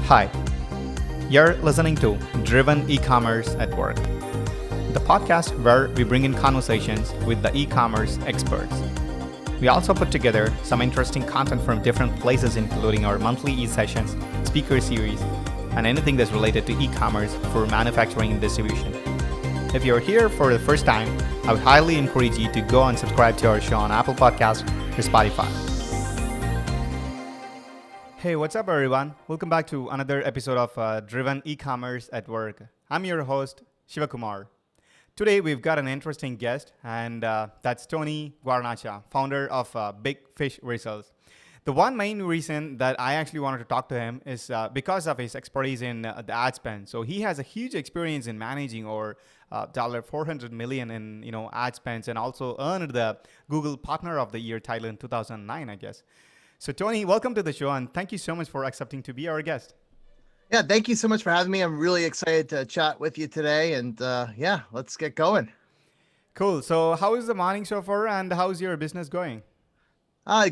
Hi, you're listening to Driven E-commerce at Work, the podcast where we bring in conversations with the e-commerce experts. We also put together some interesting content from different places, including our monthly e-sessions, speaker series, and anything that's related to e-commerce for manufacturing and distribution. If you're here for the first time, I would highly encourage you to go and subscribe to our show on Apple Podcasts or Spotify. Hey, what's up, everyone? Welcome back to another episode of Driven E-commerce at Work. I'm your host, Shivakumar. Today, we've got an interesting guest, and that's Tony Guarnaccia, founder of Big Fish Results. The one main reason that I actually wanted to talk to him is because of his expertise in the ad spend. So he has a huge experience in managing over $400 million in ad spends, and also earned the Google Partner of the Year title in 2009, I guess. So Tony, welcome to the show, and thank you so much for accepting to be our guest. Yeah, thank you so much for having me. I'm really excited to chat with you today, and let's get going. Cool. So how is the morning so far, and how's your business going?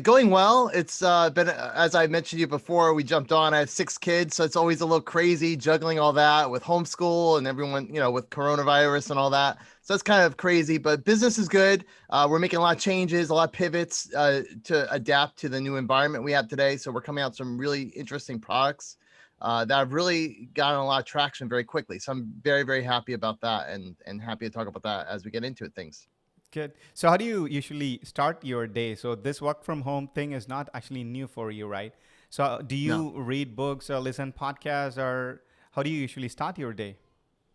Going well. It's been, as I mentioned to you before, we jumped on. I have 6 kids, so it's always a little crazy juggling all that with homeschool and everyone, with coronavirus and all that. So it's kind of crazy, but business is good. We're making a lot of changes, a lot of pivots to adapt to the new environment we have today. So we're coming out with some really interesting products that have really gotten a lot of traction very quickly. So I'm very, very happy about that and happy to talk about that as we get into things. Good. So how do you usually start your day? So this work from home thing is not actually new for you, right? So do you read books or listen podcasts, or how do you usually start your day?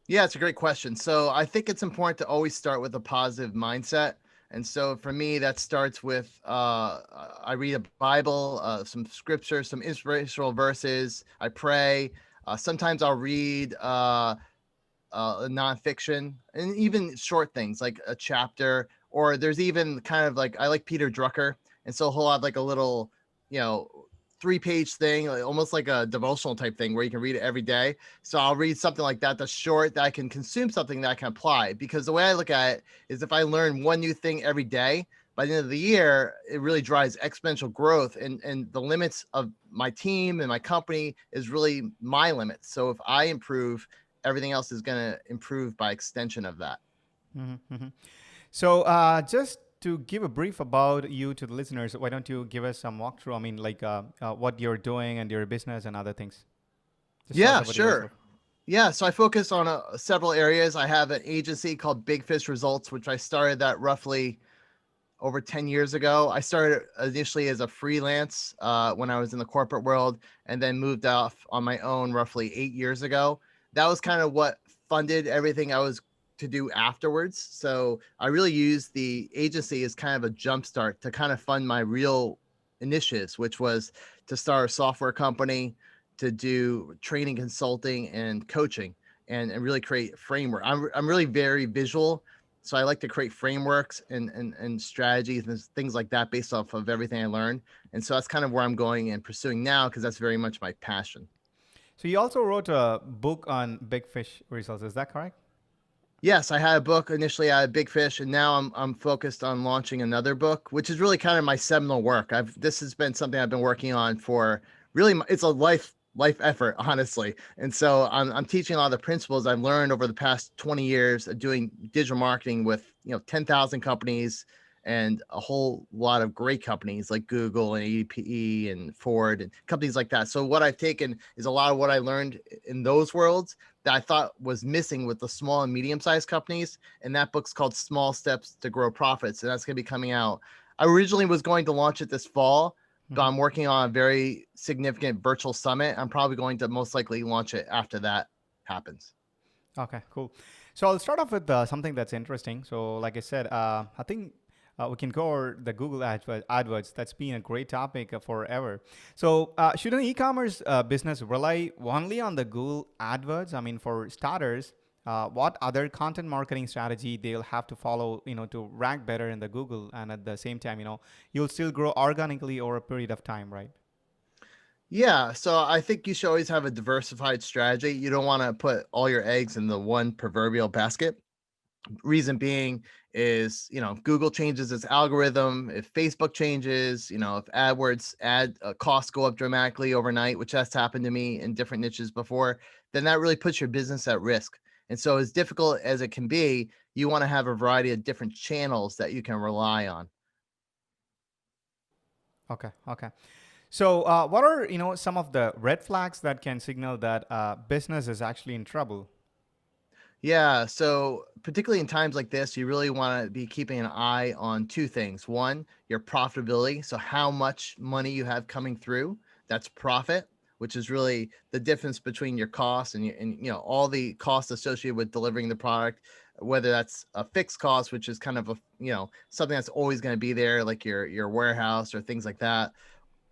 Yeah, it's a great question. So I think it's important to always start with a positive mindset. And so for me, that starts with I read a Bible, some scripture, some inspirational verses. I pray. Sometimes I'll read nonfiction and even short things like a chapter, or there's even kind of like, I like Peter Drucker. And so he'll have like a little, 3-page thing, almost like a devotional type thing where you can read it every day. So I'll read something like that that's short, that I can consume, something that I can apply. Because the way I look at it is, if I learn one new thing every day, by the end of the year, it really drives exponential growth, and the limits of my team and my company is really my limits. So if I improve, everything else is going to improve by extension of that. Mm-hmm, mm-hmm. So just to give a brief about you to the listeners, why don't you give us some walkthrough? I mean, like what you're doing and your business and other things. Just Yeah, sure. Yeah, so I focus on several areas. I have an agency called Big Fish Results, which I started that roughly over 10 years ago. I started initially as a freelance when I was in the corporate world, and then moved off on my own roughly 8 years ago. That was kind of what funded everything I was to do afterwards. So I really used the agency as kind of a jumpstart to kind of fund my real initiatives, which was to start a software company, to do training, consulting, and coaching, and really create a framework. I'm really very visual. So I like to create frameworks and strategies and things like that based off of everything I learned. And so that's kind of where I'm going and pursuing now, because that's very much my passion. So you also wrote a book on Big Fish Results. Is that correct? Yes, I had a book initially out of Big Fish, and now I'm focused on launching another book, which is really kind of my seminal work. This has been something I've been working on for really, it's a life effort, honestly. And so I'm teaching a lot of the principles I've learned over the past 20 years of doing digital marketing with 10,000 companies and a whole lot of great companies like Google and ADP and Ford and companies like that. So what I've taken is a lot of what I learned in those worlds that I thought was missing with the small and medium-sized companies. And that book's called Small Steps to Grow Profits. And that's going to be coming out. I originally was going to launch it this fall, but I'm working on a very significant virtual summit. I'm probably going to most likely launch it after that happens. Okay, cool. So I'll start off with something that's interesting. So like I said, I think we can go over the Google AdWords. That's been a great topic forever. So should an e-commerce business rely only on the Google AdWords? I mean, for starters, what other content marketing strategy they'll have to follow, to rank better in the Google, and at the same time, you'll still grow organically over a period of time, right? Yeah, so I think you should always have a diversified strategy. You don't want to put all your eggs in the one proverbial basket. Reason being is, Google changes its algorithm. If Facebook changes, if AdWords ad costs go up dramatically overnight, which has happened to me in different niches before, then that really puts your business at risk. And so, as difficult as it can be, you want to have a variety of different channels that you can rely on. Okay. Okay. So, what are some of the red flags that can signal that business is actually in trouble? Yeah. So, particularly in times like this, you really want to be keeping an eye on two things. One, your profitability. So, how much money you have coming through. That's profit, which is really the difference between your costs and all the costs associated with delivering the product, whether that's a fixed cost, which is kind of something that's always going to be there, like your warehouse or things like that,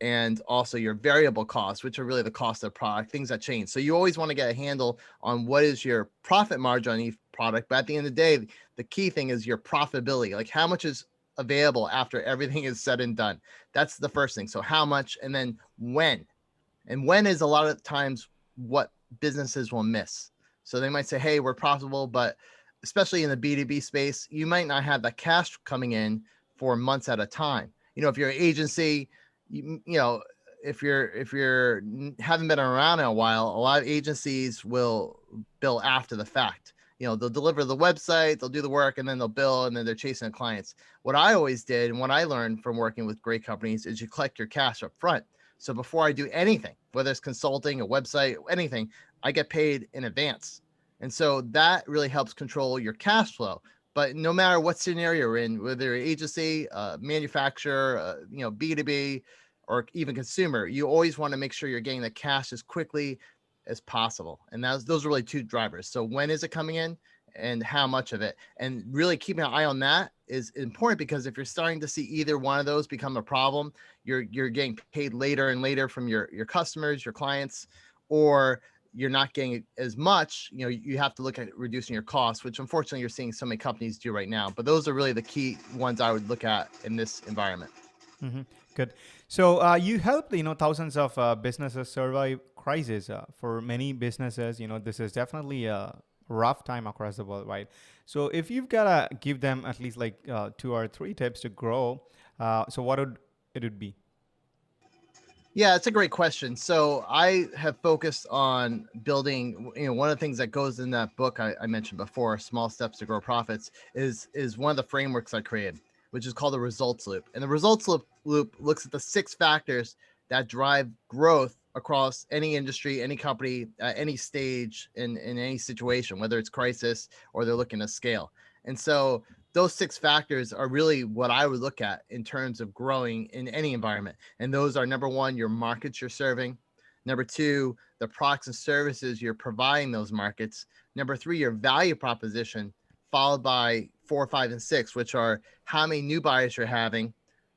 and also your variable costs, which are really the cost of the product, things that change. So you always want to get a handle on what is your profit margin on each product. But at the end of the day, the key thing is your profitability, like how much is available after everything is said and done. That's the first thing. So how much, and then when. And when is a lot of times what businesses will miss. So they might say, hey, we're profitable, but especially in the B2B space, you might not have the cash coming in for months at a time. If you're an agency, you know, if you're haven't been around in a while, a lot of agencies will bill after the fact. They'll deliver the website, they'll do the work, and then they'll bill, and then they're chasing the clients. What I always did, and what I learned from working with great companies, is you collect your cash up front. So before I do anything, whether it's consulting, a website, anything, I get paid in advance. And so that really helps control your cash flow. But no matter what scenario you're in, whether you're agency, manufacturer, B2B, or even consumer, you always want to make sure you're getting the cash as quickly as possible. And those are really two drivers. So when is it coming in and how much of it? And really keeping an eye on that is important, because if you're starting to see either one of those become a problem, you're getting paid later and later from your customers, your clients, or you're not getting as much, you have to look at reducing your costs, which unfortunately you're seeing so many companies do right now. But those are really the key ones I would look at in this environment. Hmm. Good. So you helped thousands of businesses survive crisis. For many businesses, this is definitely a rough time across the world, right? So if you've gotta give them at least like 2 or 3 tips to grow, so what would it would be? Yeah, it's a great question. So I have focused on building, one of the things that goes in that book I mentioned before, Small Steps to Grow Profits, is one of the frameworks I created, which is called the results loop. And the results loop looks at the 6 factors that drive growth across any industry, any company, any stage in any situation, whether it's crisis or they're looking to scale. And so those 6 factors are really what I would look at in terms of growing in any environment. And those are: number one, your markets you're serving; number two, the products and services you're providing those markets; number three, your value proposition; followed by 4, 5, and 6, which are how many new buyers you're having,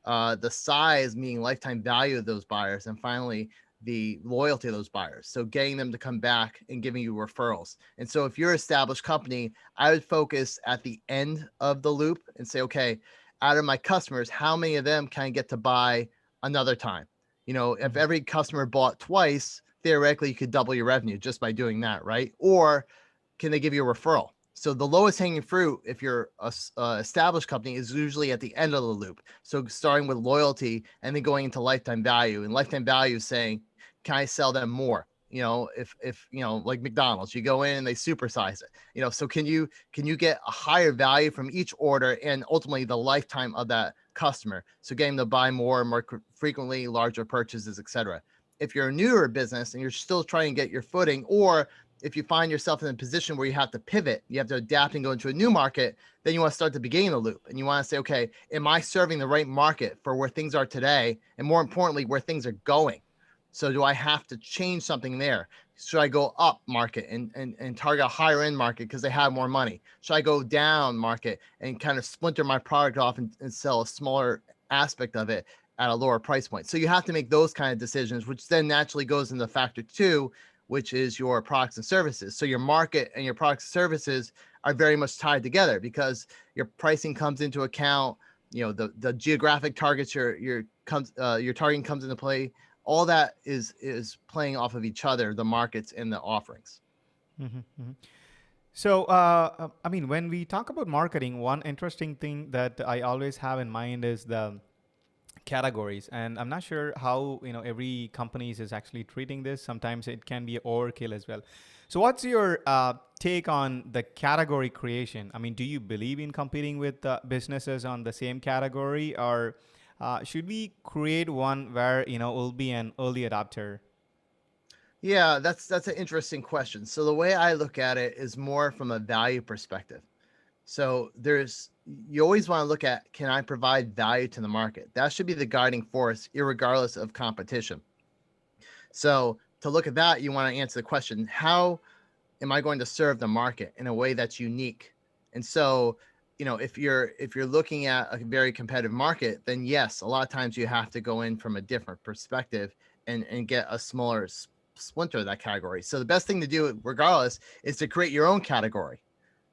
the size, meaning lifetime value of those buyers; and finally, the loyalty of those buyers. So getting them to come back and giving you referrals. And so if you're an established company, I would focus at the end of the loop and say, okay, out of my customers, how many of them can I get to buy another time? If Hmm. every customer bought twice, theoretically, you could double your revenue just by doing that, right? Or can they give you a referral? So the lowest hanging fruit, if you're a established company, is usually at the end of the loop. So starting with loyalty and then going into lifetime value, and lifetime value is saying, can I sell them more? If like McDonald's, you go in and they supersize it. So can you get a higher value from each order and ultimately the lifetime of that customer? So getting them to buy more and more frequently, larger purchases, etc. If you're a newer business and you're still trying to get your footing, or if you find yourself in a position where you have to pivot, you have to adapt and go into a new market, then you want to start the beginning of the loop and you want to say, okay, am I serving the right market for where things are today? And more importantly, where things are going? So do I have to change something there? Should I go up market and target a higher end market because they have more money? Should I go down market and kind of splinter my product off and sell a smaller aspect of it at a lower price point? So you have to make those kind of decisions, which then naturally goes into factor two, which is your products and services. So your market and your products and services are very much tied together, because your pricing comes into account, the geographic targets your targeting comes into play. All that is playing off of each other, the markets and the offerings. Hmm. Hmm. So, I mean, when we talk about marketing, one interesting thing that I always have in mind is the categories, and I'm not sure how every companies is actually treating this. Sometimes it can be overkill as well. So what's your take on the category creation? I mean, do you believe in competing with businesses on the same category, or should we create one where will be an early adopter? Yeah, that's an interesting question. So the way I look at it is more from a value perspective. So there's you always want to look at, can I provide value to the market? That should be the guiding force, irregardless of competition. So to look at that, you want to answer the question, how am I going to serve the market in a way that's unique? And so, if you're looking at a very competitive market, then yes, a lot of times you have to go in from a different perspective and get a smaller splinter of that category. So the best thing to do, regardless, is to create your own category.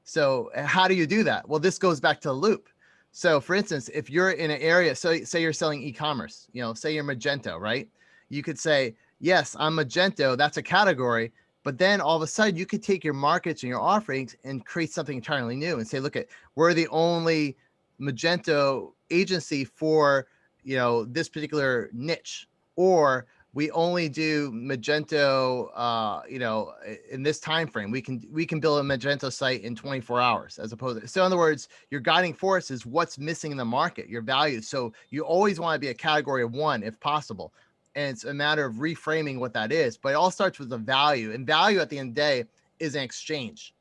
So how do you do that? Well, this goes back to the loop. So for instance, if you're in an area, so say you're selling e-commerce, say you're Magento, right? You could say, yes, I'm Magento. That's a category. But then all of a sudden you could take your markets and your offerings and create something entirely new and say, look at, we're the only Magento agency for, this particular niche, or we only do Magento, in this time frame. We can build a Magento site in 24 hours, as opposed to. So in other words, your guiding force is what's missing in the market, your values. So you always want to be a category of one if possible, and it's a matter of reframing what that is. But it all starts with the value, and value at the end of the day is an exchange.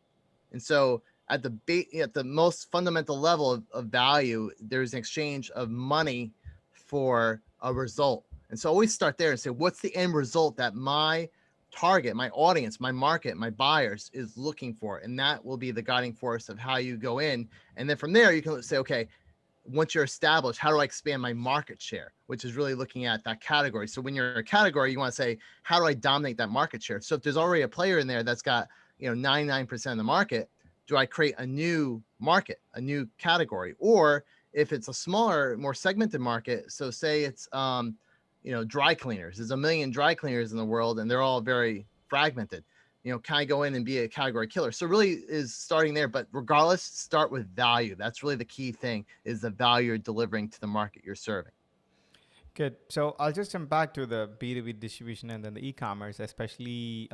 And so at the most fundamental level of value, there's an exchange of money for a result. And so always start there and say, what's the end result that my target, my audience, my market, my buyers is looking for? And that will be the guiding force of how you go in. And then from there, you can say, okay, once you're established, how do I expand my market share? Which is really looking at that category. So when you're a category, you want to say, how do I dominate that market share? So if there's already a player in there that's got 99% of the market, do I create a new market, a new category? Or if it's a smaller, more segmented market, so say it's dry cleaners. There's a million dry cleaners in the world, and they're all very fragmented. Can I go in and be a category killer? So really is starting there, but regardless, start with value. That's really the key thing, is the value you're delivering to the market you're serving. Good. So I'll just jump back to the B2B distribution and then the e-commerce, especially,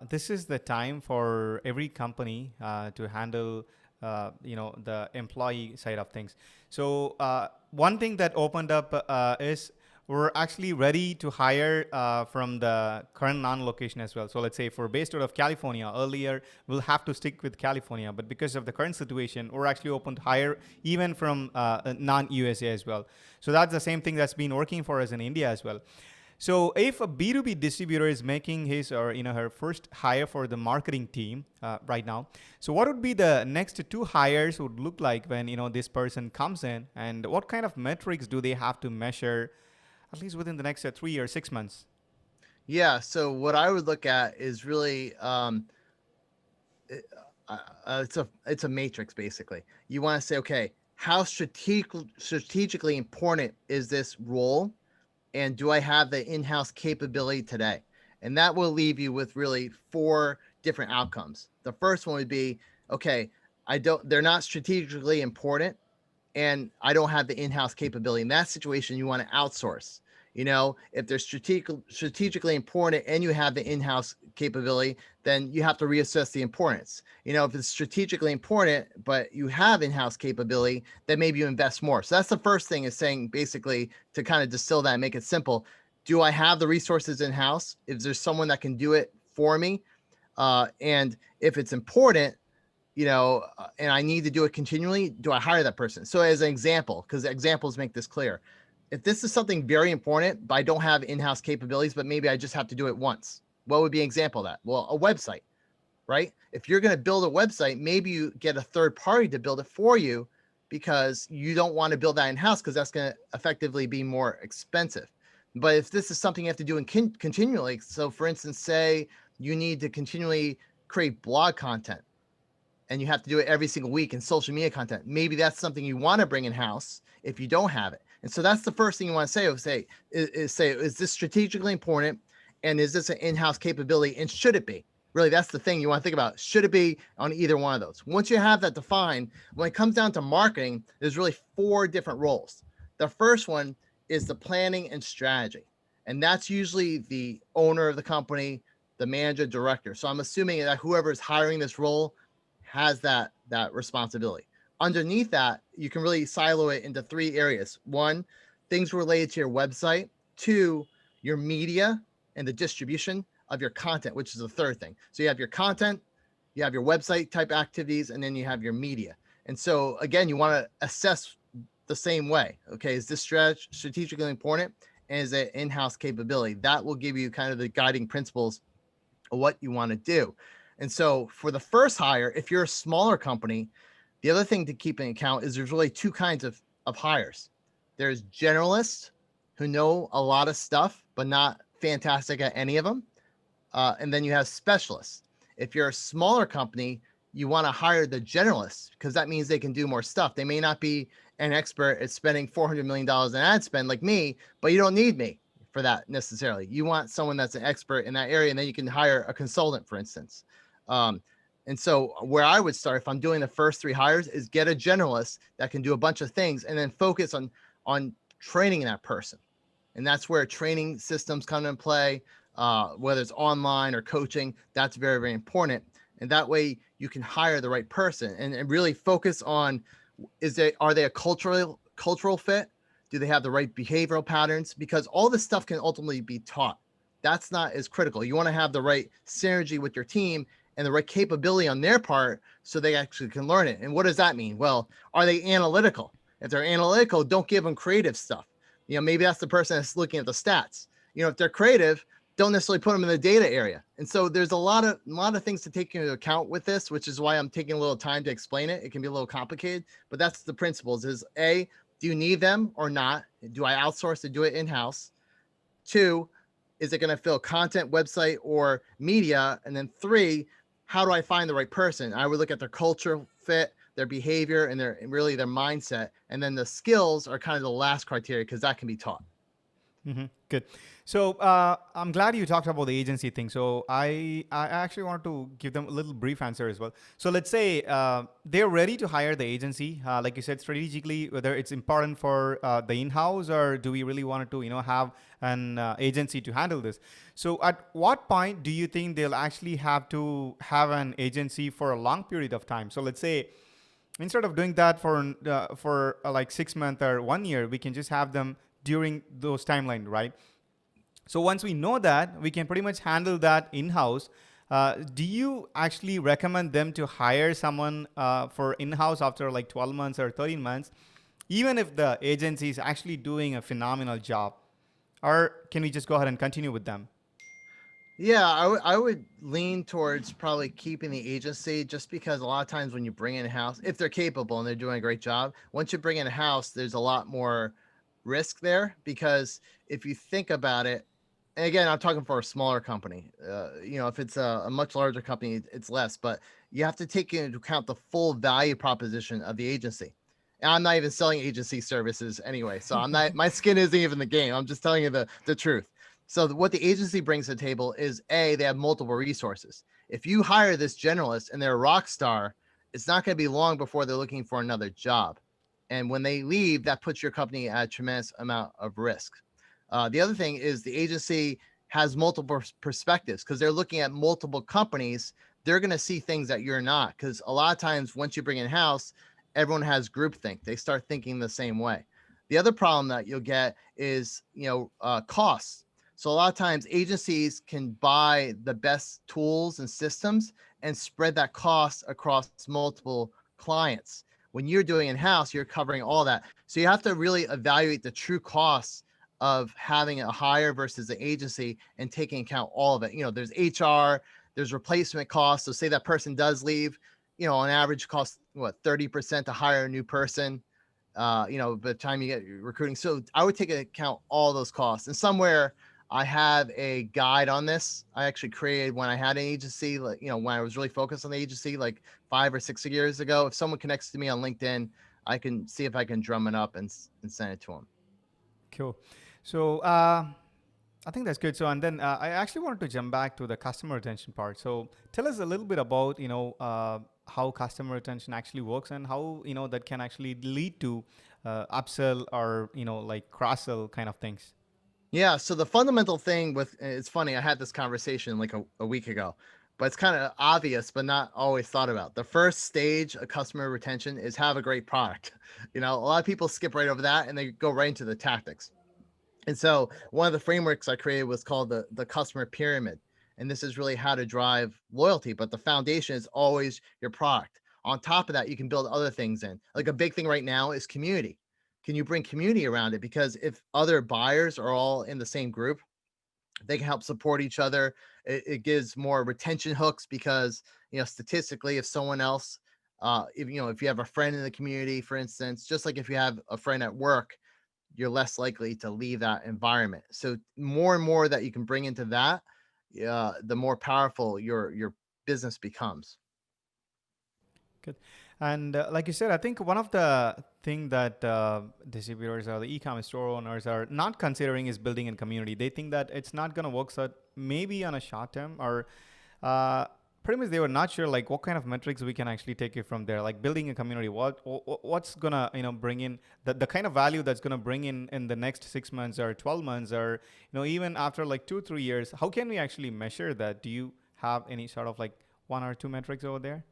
this is the time for every company to handle, the employee side of things. So one thing that opened up is we're actually ready to hire from the current non-location as well. So let's say if we're based out of California, earlier we'll have to stick with California, but because of the current situation, we're actually open to hire even from non-USA as well. So that's the same thing that's been working for us in India as well. So if a B2B distributor is making his or her first hire for the marketing team right now, so what would be the next two hires would look like when this person comes in, and what kind of metrics do they have to measure at least within the next 3 or 6 months? Yeah. So what I would look at is really it's a matrix basically. You want to say, okay, how strategically important is this role, and do I have the in-house capability today? And that will leave you with really four different outcomes. The first one would be, okay, they're not strategically important, and I don't have the in-house capability. In that situation, you want to outsource. If they're strategically important and you have the in-house capability, then you have to reassess the importance. If it's strategically important, but you have in-house capability, then maybe you invest more. So that's the first thing, is saying, basically, to kind of distill that and make it simple. Do I have the resources in-house? If there's someone that can do it for me, and if it's important, and I need to do it continually, do I hire that person? So as an example, because examples make this clear, if this is something very important, but I don't have in-house capabilities, but maybe I just have to do it once, what would be an example of that? Well, a website, right? If you're going to build a website, maybe you get a third party to build it for you, because you don't want to build that in-house, because that's going to effectively be more expensive. But if this is something you have to do continually, so for instance, say you need to continually create blog content, and you have to do it every single week in social media content, maybe that's something you want to bring in house if you don't have it. And so that's the first thing you want to say, is this strategically important? And is this an in-house capability? And should it be? Really, that's the thing you want to think about. Should it be on either one of those? Once you have that defined, when it comes down to marketing, there's really four different roles. The first one is the planning and strategy. And that's usually the owner of the company, the manager, director. So I'm assuming that whoever is hiring this role has that responsibility. Underneath that, you can really silo it into three areas. One, things related to your website. Two, your media and the distribution of your content, which is the third thing. So you have your content, you have your website type activities, and then you have your media. And so again, you want to assess the same way. Okay, is this strategically important? And is it in-house capability? That will give you kind of the guiding principles of what you want to do. And so for the first hire, if you're a smaller company, the other thing to keep in account is there's really two kinds of hires. There's generalists who know a lot of stuff, but not fantastic at any of them. And then you have specialists. If you're a smaller company, you want to hire the generalists because that means they can do more stuff. They may not be an expert at spending $400 million in ad spend like me, but you don't need me for that necessarily. You want someone that's an expert in that area, and then you can hire a consultant, for instance. Um, and so where I would start if I'm doing the first three hires is get a generalist that can do a bunch of things and then focus on training that person. And that's where training systems come into play, whether it's online or coaching. That's very, very important. And that way you can hire the right person and really focus on are they a cultural fit? Do they have the right behavioral patterns? Because all this stuff can ultimately be taught. That's not as critical. You want to have the right synergy with your team and the right capability on their part so they actually can learn it. And what does that mean? Well, are they analytical? If they're analytical, don't give them creative stuff. Maybe that's the person that's looking at the stats. If they're creative, don't necessarily put them in the data area. And so there's a lot of things to take into account with this, which is why I'm taking a little time to explain it. It can be a little complicated, but that's the principles is A, do you need them or not? Do I outsource to do it in-house? Two, is it going to fill content, website, or media? And then three, how do I find the right person? I would look at their culture fit, their behavior, and their mindset. And then the skills are kind of the last criteria because that can be taught. Good. So I'm glad you talked about the agency thing. So I actually wanted to give them a little brief answer as well. So let's say they're ready to hire the agency, like you said, strategically, whether it's important for the in-house or do we really want to have an agency to handle this. So at what point do you think they'll actually have to have an agency for a long period of time? So let's say instead of doing that for like 6 months or 1 year, we can just have them during those timeline, right? So once we know that, we can pretty much handle that in-house. Do you actually recommend them to hire someone for in-house after like 12 months or 13 months, even if the agency is actually doing a phenomenal job? Or can we just go ahead and continue with them? Yeah, I would lean towards probably keeping the agency just because a lot of times when you bring in a house, if they're capable and they're doing a great job, once you bring in a house, there's a lot more risk there because if you think about it, and again, I'm talking for a smaller company. If it's a much larger company, it's less, but you have to take into account the full value proposition of the agency. And I'm not even selling agency services anyway, so I'm not. My skin isn't even the game. I'm just telling you the truth. So what the agency brings to the table is A, they have multiple resources. If you hire this generalist and they're a rock star, it's not going to be long before they're looking for another job. And when they leave, that puts your company at a tremendous amount of risk. The other thing is the agency has multiple perspectives because they're looking at multiple companies. They're going to see things that you're not because a lot of times once you bring in house, everyone has groupthink. They start thinking the same way. The other problem that you'll get is, costs. So a lot of times agencies can buy the best tools and systems and spread that cost across multiple clients. When you're doing in-house, you're covering all that. So you have to really evaluate the true costs of having a hire versus the agency and taking account all of it. There's HR, there's replacement costs. So say that person does leave, on average costs what 30% to hire a new person. By the time you get recruiting. So I would take into account all those costs. And somewhere I have a guide on this. I actually created when I had an agency, like, when I was really focused on the agency, like 5 or 6 years ago. If someone connects to me on LinkedIn, I can see if I can drum it up and send it to them. Cool. So I think that's good. So, and then I actually wanted to jump back to the customer retention part. So, tell us a little bit about how customer retention actually works and how that can actually lead to upsell or like cross sell kind of things. Yeah. So the fundamental thing with it's funny, I had this conversation like a week ago, but it's kind of obvious, but not always thought about. The first stage of customer retention is have a great product. A lot of people skip right over that and they go right into the tactics. And so one of the frameworks I created was called the customer pyramid. And this is really how to drive loyalty, but the foundation is always your product. On top of that, you can build other things in. Like a big thing right now is community. Can you bring community around it? Because if other buyers are all in the same group, they can help support each other. It gives more retention hooks because, statistically, if someone else, if you have a friend in the community, for instance, just like if you have a friend at work, you're less likely to leave that environment. So more and more that you can bring into that, the more powerful your business becomes. Good. And like you said, I think one of the thing that distributors or the e-commerce store owners are not considering is building a community. They think that it's not going to work so maybe on a short term or uh, pretty much they were not sure like what kind of metrics we can actually take it from there. Like building a community, what's gonna bring in the kind of value that's gonna bring in the next 6 months or 12 months or even after like 2-3 years. How can we actually measure that? Do you have any sort of like one or two metrics over there?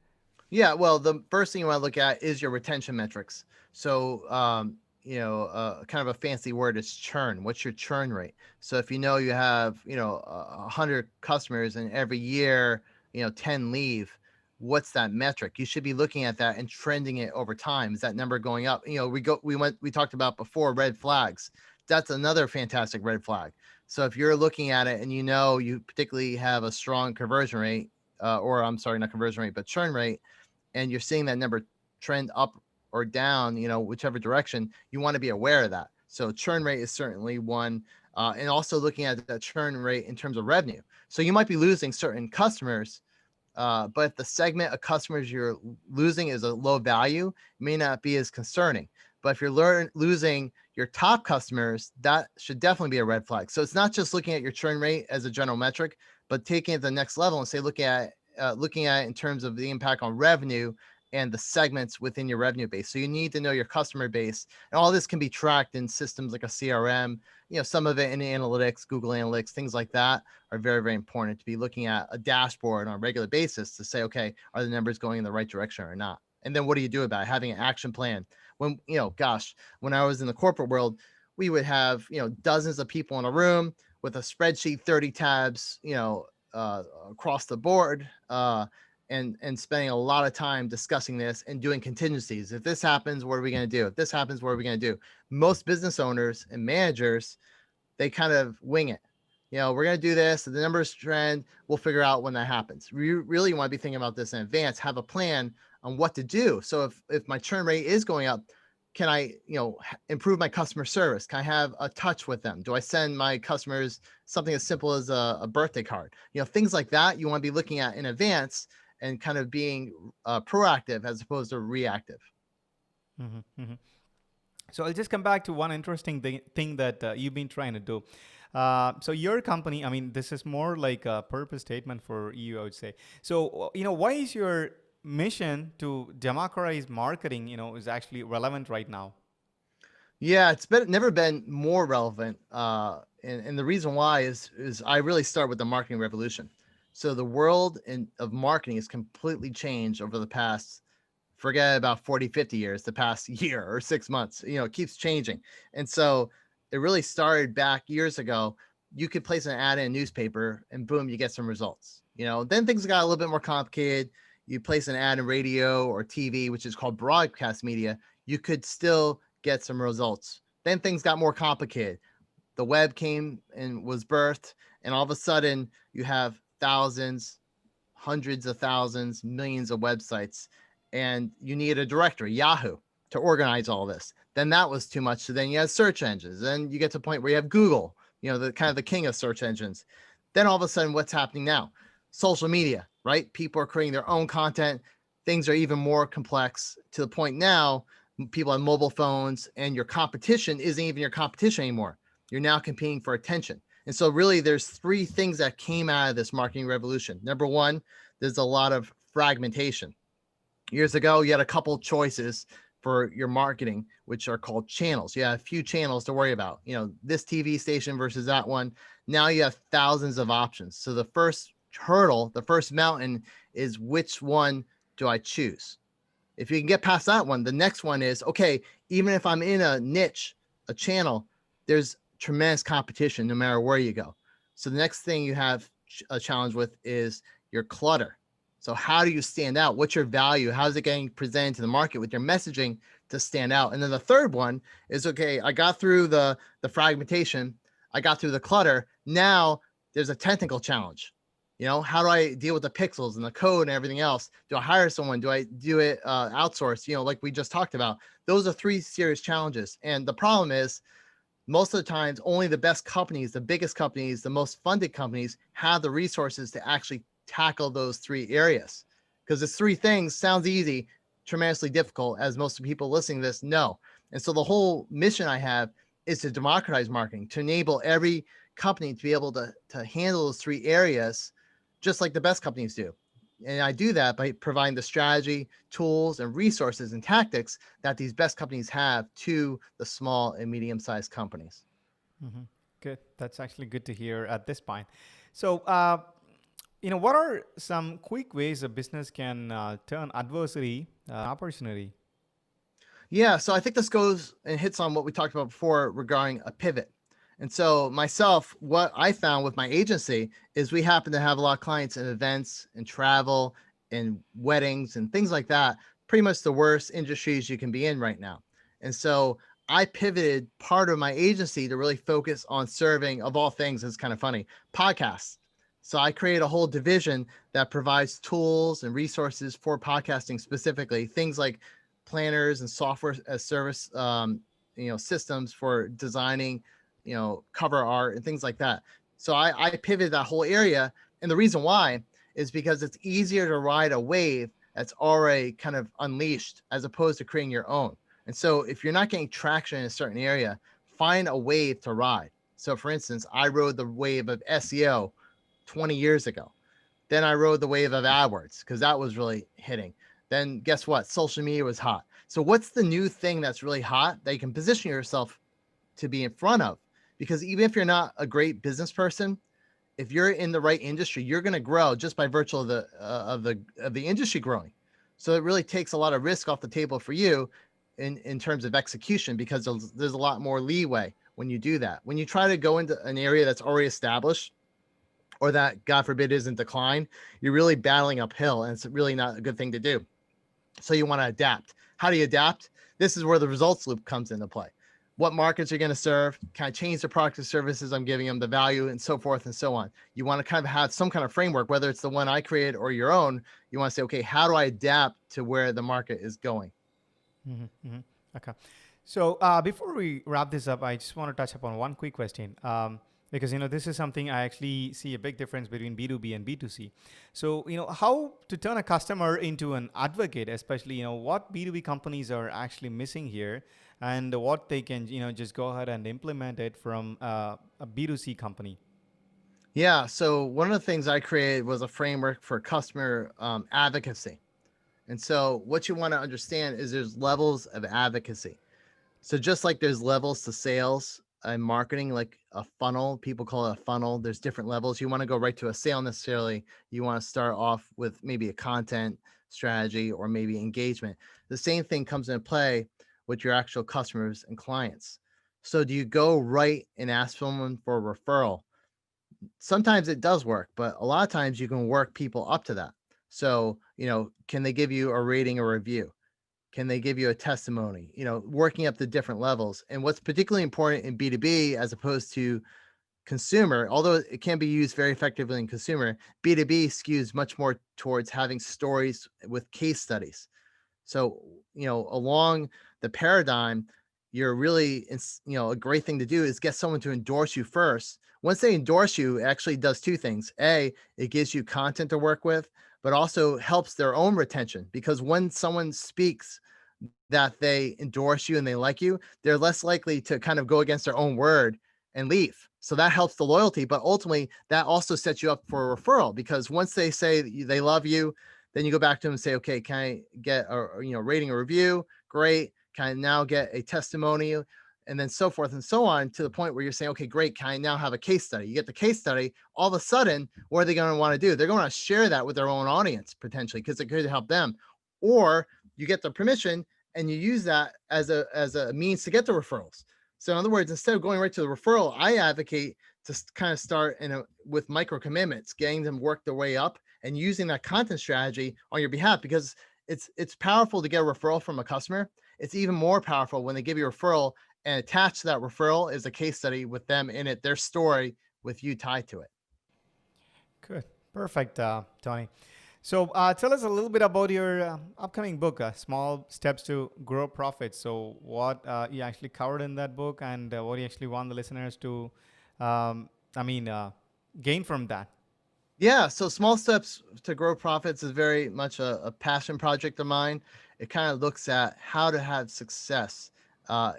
Yeah, well, the first thing you want to look at is your retention metrics. So, kind of a fancy word is churn. What's your churn rate? So if you have, 100 customers and every year, 10 leave, what's that metric? You should be looking at that and trending it over time. Is that number going up? We talked about before red flags. That's another fantastic red flag. So if you're looking at it and you particularly have a strong conversion rate, or I'm sorry, not conversion rate, but churn rate, and you're seeing that number trend up or down, whichever direction, you want to be aware of that. So churn rate is certainly one. And also looking at that churn rate in terms of revenue. So you might be losing certain customers, but if the segment of customers you're losing is a low value, it may not be as concerning. But if you're losing your top customers, that should definitely be a red flag. So it's not just looking at your churn rate as a general metric, but taking it to the next level and say, looking at it in terms of the impact on revenue and the segments within your revenue base. So you need to know your customer base, and all this can be tracked in systems like a CRM. Some of it in analytics, Google Analytics, things like that are very, very important to be looking at a dashboard on a regular basis to say, okay, are the numbers going in the right direction or not? And then what do you do about it? Having an action plan. When, when I was in the corporate world, we would have, dozens of people in a room with a spreadsheet, 30 tabs, across the board, and spending a lot of time discussing this and doing contingencies. If this happens, what are we going to do? If this happens, what are we going to do? Most business owners and managers, they kind of wing it. We're going to do this. The numbers trend. We'll figure out when that happens. We really want to be thinking about this in advance, have a plan on what to do. So if my churn rate is going up, can I, improve my customer service? Can I have a touch with them? Do I send my customers something as simple as a birthday card? Things like that you want to be looking at in advance and kind of being proactive as opposed to reactive. Mm-hmm. So I'll just come back to one interesting thing that you've been trying to do. So your company, I mean, this is more like a purpose statement for you, I would say. So, why is your mission to democratize marketing, is actually relevant right now? Yeah, it's never been more relevant. And the reason why is I really start with the marketing revolution. So the world of marketing has completely changed over the past, forget about 40, 50 years, the past year or 6 months. It keeps changing. And so it really started back years ago. You could place an ad in a newspaper and boom, you get some results. Then things got a little bit more complicated. You place an ad in radio or TV, which is called broadcast media, you could still get some results. Then things got more complicated. The web came and was birthed, and all of a sudden you have thousands, hundreds of thousands, millions of websites, and you need a directory, Yahoo, to organize all this. Then that was too much. So then you have search engines. Then you get to a point where you have Google, the kind of the king of search engines. Then all of a sudden, what's happening now? Social media, right? People are creating their own content. Things are even more complex to the point now people have mobile phones and your competition isn't even your competition anymore. You're now competing for attention. And so really there's three things that came out of this marketing revolution. Number one, there's a lot of fragmentation. Years ago, you had a couple choices for your marketing, which are called channels. You have a few channels to worry about, this TV station versus that one. Now you have thousands of options. So the first hurdle, the first mountain is which one do I choose? If you can get past that one, the next one is, okay, even if I'm in a niche, a channel, there's tremendous competition no matter where you go. So the next thing you have a challenge with is your clutter. So how do you stand out? What's your value? How's it getting presented to the market with your messaging to stand out? And then the third one is, okay, I got through the fragmentation. I got through the clutter. Now there's a technical challenge. How do I deal with the pixels and the code and everything else? Do I hire someone? Do I do it outsource? Like we just talked about. Those are three serious challenges. And the problem is, most of the times, only the best companies, the biggest companies, the most funded companies have the resources to actually tackle those three areas. Because it's three things, sounds easy, tremendously difficult, as most people listening to this know. And so the whole mission I have is to democratize marketing, to enable every company to be able to handle those three areas just like the best companies do. And I do that by providing the strategy, tools, and resources and tactics that these best companies have to the small and medium-sized companies. Mm-hmm. Good. That's actually good to hear at this point. So, what are some quick ways a business can turn adversary opportunity? Yeah, so I think this goes and hits on what we talked about before regarding a pivot. And so myself, what I found with my agency is we happen to have a lot of clients in events and travel and weddings and things like that, pretty much the worst industries you can be in right now. And so I pivoted part of my agency to really focus on serving, of all things, it's kind of funny, podcasts. So I created a whole division that provides tools and resources for podcasting specifically, things like planners and software as service, systems for designing, cover art and things like that. So I pivoted that whole area. And the reason why is because it's easier to ride a wave that's already kind of unleashed as opposed to creating your own. And so if you're not getting traction in a certain area, find a wave to ride. So for instance, I rode the wave of SEO 20 years ago. Then I rode the wave of AdWords because that was really hitting. Then guess what? Social media was hot. So what's the new thing that's really hot that you can position yourself to be in front of? Because even if you're not a great business person, if you're in the right industry, you're going to grow just by virtue of the industry growing. So it really takes a lot of risk off the table for you in terms of execution, because there's a lot more leeway when you do that. When you try to go into an area that's already established, or that, God forbid, is in decline, you're really battling uphill, and it's really not a good thing to do. So you want to adapt. How do you adapt? This is where the results loop comes into play. What markets are going to serve? Can I change the product or services I'm giving them, the value, and so forth and so on? You want to kind of have some kind of framework, whether it's the one I created or your own. You want to say, okay, how do I adapt to where the market is going? Mm-hmm, mm-hmm. Okay. So before we wrap this up, I just want to touch upon one quick question. Because this is something I actually see a big difference between B2B and B2C. So how to turn a customer into an advocate, especially what B2B companies are actually missing here, and what they can just go ahead and implement it from a B2C company. Yeah. So one of the things I created was a framework for customer advocacy. And so what you want to understand is there's levels of advocacy. So just like there's levels to sales and marketing, like a funnel, people call it a funnel. There's different levels. You want to go right to a sale necessarily. You want to start off with maybe a content strategy or maybe engagement. The same thing comes into play with your actual customers and clients. So do you go right and ask someone for a referral? Sometimes it does work, but a lot of times you can work people up to that. So, can they give you a rating or review? Can they give you a testimony? Working up the different levels. And what's particularly important in B2B as opposed to consumer, although it can be used very effectively in consumer, B2B skews much more towards having stories with case studies. So, along the paradigm, you're really, a great thing to do is get someone to endorse you first. Once they endorse you, it actually does two things. A, it gives you content to work with, but also helps their own retention, because when someone speaks that they endorse you and they like you, they're less likely to kind of go against their own word and leave. So that helps the loyalty, but ultimately that also sets you up for a referral, because once they say they love you, then you go back to them and say, okay, can I get a rating or review? Great. Can I now get a testimonial? And then so forth and so on, to the point where you're saying, okay, great. Can I now have a case study? You get the case study. All of a sudden, what are they going to want to do? They're going to share that with their own audience potentially, because it could help them. Or you get the permission and you use that as a means to get the referrals. So in other words, instead of going right to the referral, I advocate to kind of start with micro commitments, getting them work their way up and using that content strategy on your behalf, because it's powerful to get a referral from a customer. It's even more powerful when they give you a referral, and attached to that referral is a case study with them in it, their story with you tied to it. Good. Perfect, Tony. So tell us a little bit about your upcoming book, Small Steps to Grow Profits. So what you actually covered in that book, and what you actually want the listeners to, um, gain from that. Yeah. So Small Steps to Grow Profits is very much a passion project of mine. It kind of looks at how to have success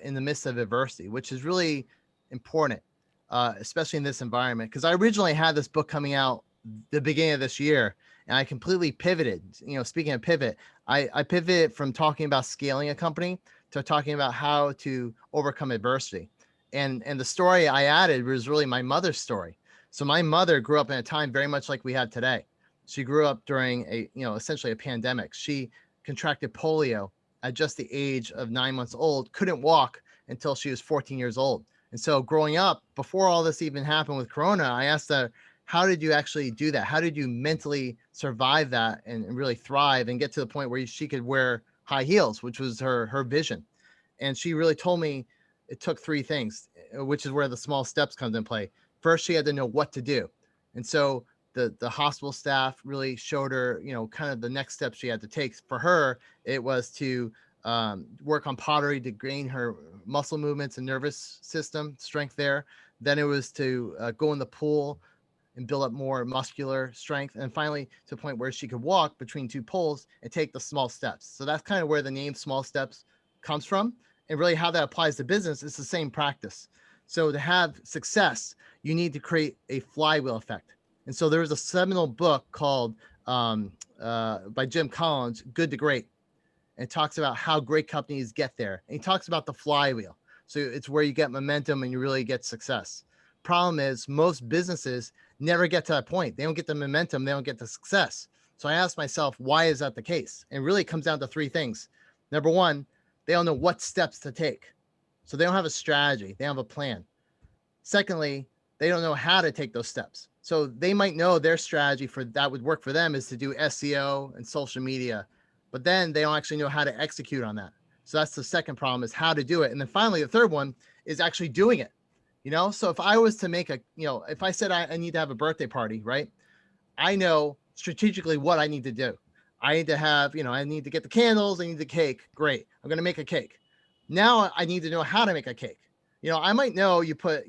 in the midst of adversity, which is really important, especially in this environment. Because I originally had this book coming out the beginning of this year, and I completely pivoted. Speaking of pivot, I pivoted from talking about scaling a company to talking about how to overcome adversity. And the story I added was really my mother's story. So my mother grew up in a time very much like we had today. She grew up during essentially a pandemic. She contracted polio at just the age of 9 months old, couldn't walk until she was 14 years old. And so growing up, before all this even happened with Corona, I asked her, how did you actually do that? How did you mentally survive that and really thrive and get to the point where she could wear high heels, which was her vision? And she really told me it took three things, which is where the small steps comes in play. First, she had to know what to do. And so the hospital staff really showed her, kind of the next steps she had to take. For her, it was to work on pottery to gain her muscle movements and nervous system strength there. Then it was to go in the pool and build up more muscular strength. And finally, to a point where she could walk between two poles and take the small steps. So that's kind of where the name Small Steps comes from. And really how that applies to business is the same practice. So to have success, you need to create a flywheel effect. And so there was a seminal book called by Jim Collins, Good to Great. And it talks about how great companies get there. And he talks about the flywheel. So it's where you get momentum and you really get success. Problem is, most businesses never get to that point. They don't get the momentum. They don't get the success. So I asked myself, why is that the case? And really it comes down to three things. Number one, they don't know what steps to take. So they don't have a strategy. They don't have a plan. Secondly, they don't know how to take those steps. So they might know their strategy for that would work for them is to do SEO and social media, but then they don't actually know how to execute on that. So that's the second problem, is how to do it. And then finally, the third one is actually doing it. So if I was to make if I said I need to have a birthday party, right? I know strategically what I need to do. I need to have, I need to get the candles. I need the cake. Great. I'm going to make a cake. Now I need to know how to make a cake. I might know you put,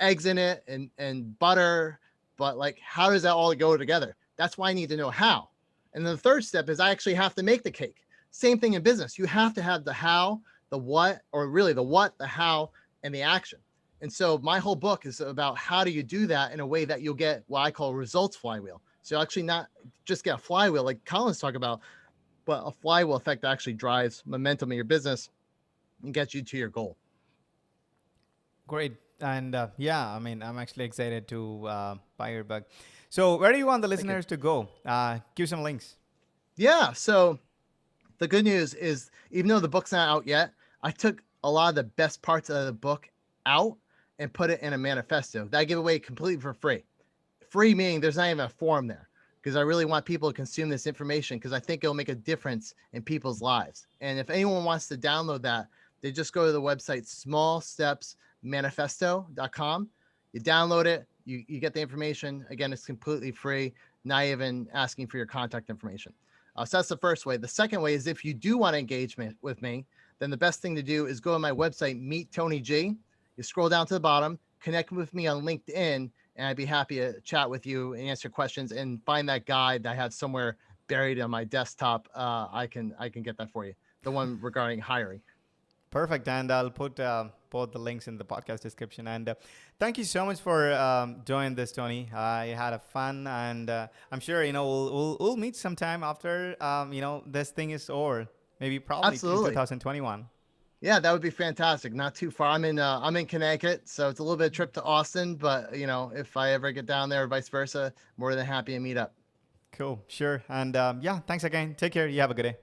eggs in it and butter, but like, how does that all go together? That's why I need to know how. And then the third step is I actually have to make the cake. Same thing in business. You have to have the how, the what, or really the what, the how, and the action. And so my whole book is about how do you do that in a way that you'll get what I call results flywheel. So actually not just get a flywheel like Colin's talking about, but a flywheel effect that actually drives momentum in your business and gets you to your goal. Great. And I'm actually excited to buy your book. So where do you want the Thank you. listeners to go? Give some links. Yeah. So the good news is, even though the book's not out yet, I took a lot of the best parts of the book out and put it in a manifesto that I give away completely for free. Free meaning there's not even a form there, because I really want people to consume this information, because I think it'll make a difference in people's lives. And if anyone wants to download that, they just go to the website smallstepsmanifesto.com. You download it, you get the information. Again, it's completely free, not even asking for your contact information. So that's the first way. The second way is, if you do want engagement with me, then the best thing to do is go to my website, Meet Tony G. You scroll down to the bottom, connect with me on LinkedIn, and I'd be happy to chat with you and answer questions, and find that guide that I have somewhere buried on my desktop. I can get that for you, the one regarding hiring. Perfect. And I'll put both the links in the podcast description. And thank you so much for doing this, Tony. I had a fun, and I'm sure we'll meet sometime after this thing is over. Maybe probably Absolutely. in 2021. Yeah, that would be fantastic. Not too far. I'm in Connecticut, so it's a little bit of trip to Austin. But if I ever get down there or vice versa, more than happy to meet up. Cool. Sure. And yeah, thanks again. Take care. You have a good day.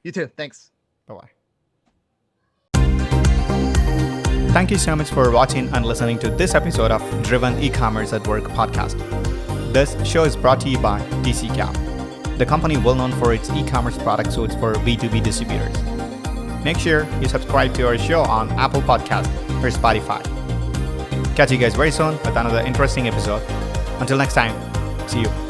You too. Thanks. Bye-bye. Thank you so much for watching and listening to this episode of Driven E-Commerce at Work podcast. This show is brought to you by TCCap, the company well known for its e-commerce product suites for B2B distributors. Make sure you subscribe to our show on Apple Podcast or Spotify. Catch you guys very soon with another interesting episode. Until next time, see you.